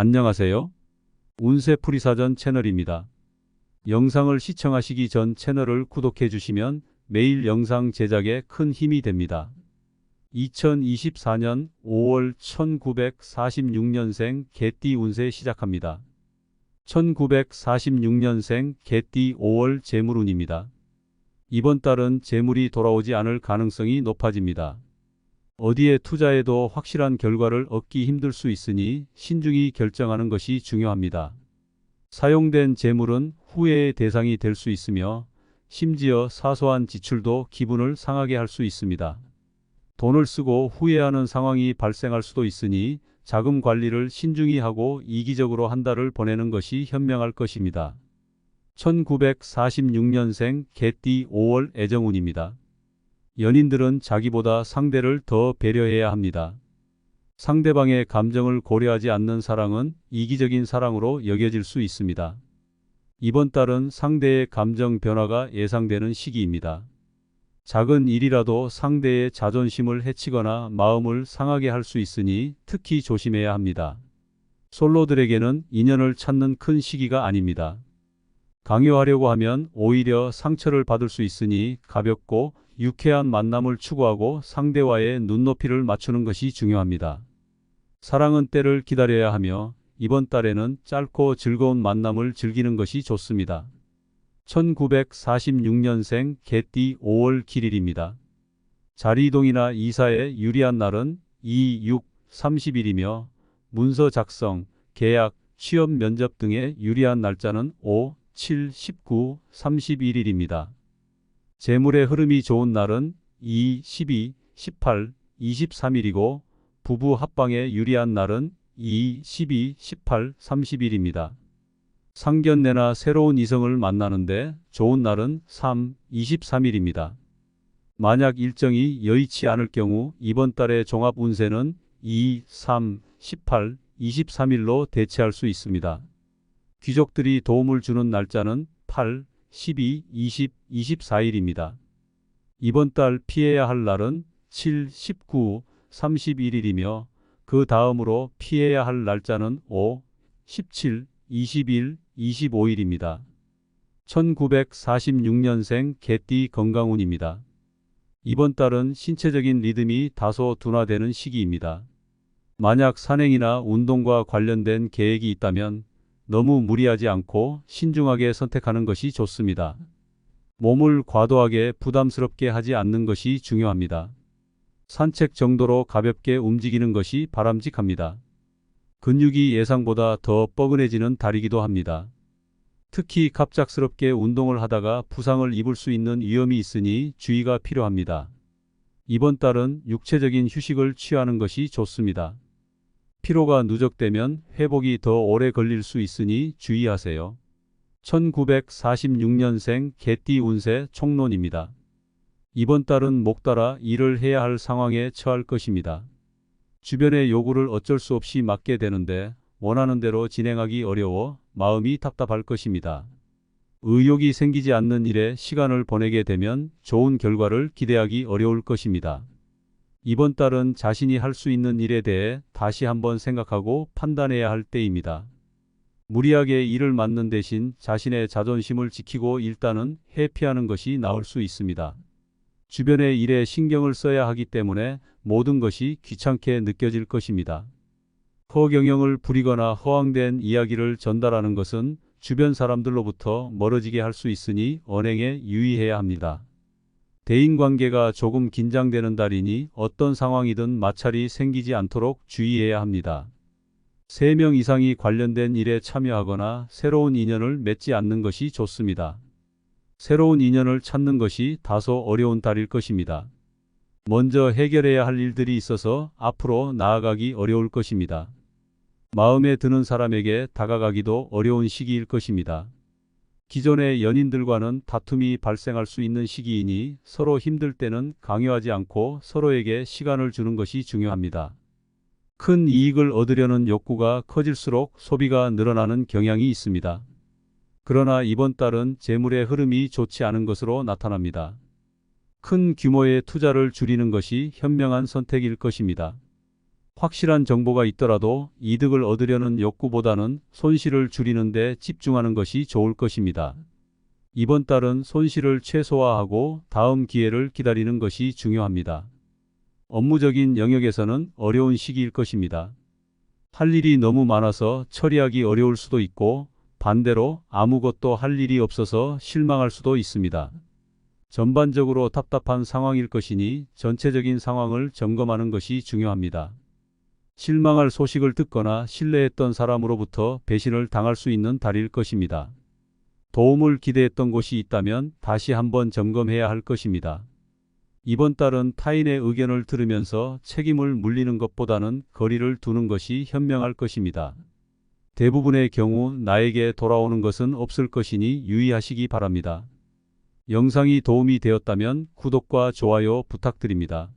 안녕하세요. 운세풀이사전 채널입니다. 영상을 시청하시기 전 채널을 구독해 주시면 매일 영상 제작에 큰 힘이 됩니다. 2024년 5월 1946년생 개띠 운세 시작합니다. 1946년생 개띠 5월 재물운입니다. 이번 달은 재물이 돌아오지 않을 가능성이 높아집니다. 어디에 투자해도 확실한 결과를 얻기 힘들 수 있으니 신중히 결정하는 것이 중요합니다. 사용된 재물은 후회의 대상이 될 수 있으며 심지어 사소한 지출도 기분을 상하게 할 수 있습니다. 돈을 쓰고 후회하는 상황이 발생할 수도 있으니 자금 관리를 신중히 하고 이기적으로 한 달을 보내는 것이 현명할 것입니다. 1946년생 개띠 5월 애정운입니다. 연인들은 자기보다 상대를 더 배려해야 합니다. 상대방의 감정을 고려하지 않는 사랑은 이기적인 사랑으로 여겨질 수 있습니다. 이번 달은 상대의 감정 변화가 예상되는 시기입니다. 작은 일이라도 상대의 자존심을 해치거나 마음을 상하게 할 수 있으니 특히 조심해야 합니다. 솔로들에게는 인연을 찾는 큰 시기가 아닙니다. 강요하려고 하면 오히려 상처를 받을 수 있으니 가볍고 유쾌한 만남을 추구하고 상대와의 눈높이를 맞추는 것이 중요합니다. 사랑은 때를 기다려야 하며 이번 달에는 짧고 즐거운 만남을 즐기는 것이 좋습니다. 1946년생 개띠 5월 길일입니다. 자리이동이나 이사에 유리한 날은 2, 6, 30일이며 문서 작성, 계약, 취업 면접 등에 유리한 날짜는 5, 7, 19, 31일입니다. 재물의 흐름이 좋은 날은 2, 12, 18, 23일이고 부부 합방에 유리한 날은 2, 12, 18, 30일입니다. 상견례나 새로운 이성을 만나는데 좋은 날은 3, 23일입니다. 만약 일정이 여의치 않을 경우 이번 달의 종합 운세는 2, 3, 18, 23일로 대체할 수 있습니다. 귀족들이 도움을 주는 날짜는 8, 12, 20, 24일입니다. 이번 달 피해야 할 날은 7, 19, 31일이며 그 다음으로 피해야 할 날짜는 5, 17, 21, 25일입니다. 1946년생 개띠 건강운입니다. 이번 달은 신체적인 리듬이 다소 둔화되는 시기입니다. 만약 산행이나 운동과 관련된 계획이 있다면 너무 무리하지 않고 신중하게 선택하는 것이 좋습니다. 몸을 과도하게 부담스럽게 하지 않는 것이 중요합니다. 산책 정도로 가볍게 움직이는 것이 바람직합니다. 근육이 예상보다 더 뻐근해지는 달이기도 합니다. 특히 갑작스럽게 운동을 하다가 부상을 입을 수 있는 위험이 있으니 주의가 필요합니다. 이번 달은 육체적인 휴식을 취하는 것이 좋습니다. 피로가 누적되면 회복이 더 오래 걸릴 수 있으니 주의하세요. 1946년생 개띠 운세 총론입니다. 이번 달은 목달아 일을 해야 할 상황에 처할 것입니다. 주변의 요구를 어쩔 수 없이 맡게 되는데 원하는 대로 진행하기 어려워 마음이 답답할 것입니다. 의욕이 생기지 않는 일에 시간을 보내게 되면 좋은 결과를 기대하기 어려울 것입니다. 이번 달은 자신이 할 수 있는 일에 대해 다시 한번 생각하고 판단해야 할 때입니다. 무리하게 일을 맡는 대신 자신의 자존심을 지키고 일단은 회피하는 것이 나을 수 있습니다. 주변의 일에 신경을 써야 하기 때문에 모든 것이 귀찮게 느껴질 것입니다. 허경영을 부리거나 허황된 이야기를 전달하는 것은 주변 사람들로부터 멀어지게 할 수 있으니 언행에 유의해야 합니다. 대인관계가 조금 긴장되는 달이니 어떤 상황이든 마찰이 생기지 않도록 주의해야 합니다. 3명 이상이 관련된 일에 참여하거나 새로운 인연을 맺지 않는 것이 좋습니다. 새로운 인연을 찾는 것이 다소 어려운 달일 것입니다. 먼저 해결해야 할 일들이 있어서 앞으로 나아가기 어려울 것입니다. 마음에 드는 사람에게 다가가기도 어려운 시기일 것입니다. 기존의 연인들과는 다툼이 발생할 수 있는 시기이니 서로 힘들 때는 강요하지 않고 서로에게 시간을 주는 것이 중요합니다. 큰 이익을 얻으려는 욕구가 커질수록 소비가 늘어나는 경향이 있습니다. 그러나 이번 달은 재물의 흐름이 좋지 않은 것으로 나타납니다. 큰 규모의 투자를 줄이는 것이 현명한 선택일 것입니다. 확실한 정보가 있더라도 이득을 얻으려는 욕구보다는 손실을 줄이는 데 집중하는 것이 좋을 것입니다. 이번 달은 손실을 최소화하고 다음 기회를 기다리는 것이 중요합니다. 업무적인 영역에서는 어려운 시기일 것입니다. 할 일이 너무 많아서 처리하기 어려울 수도 있고, 반대로 아무것도 할 일이 없어서 실망할 수도 있습니다. 전반적으로 답답한 상황일 것이니 전체적인 상황을 점검하는 것이 중요합니다. 실망할 소식을 듣거나 신뢰했던 사람으로부터 배신을 당할 수 있는 달일 것입니다. 도움을 기대했던 곳이 있다면 다시 한번 점검해야 할 것입니다. 이번 달은 타인의 의견을 들으면서 책임을 물리는 것보다는 거리를 두는 것이 현명할 것입니다. 대부분의 경우 나에게 돌아오는 것은 없을 것이니 유의하시기 바랍니다. 영상이 도움이 되었다면 구독과 좋아요 부탁드립니다.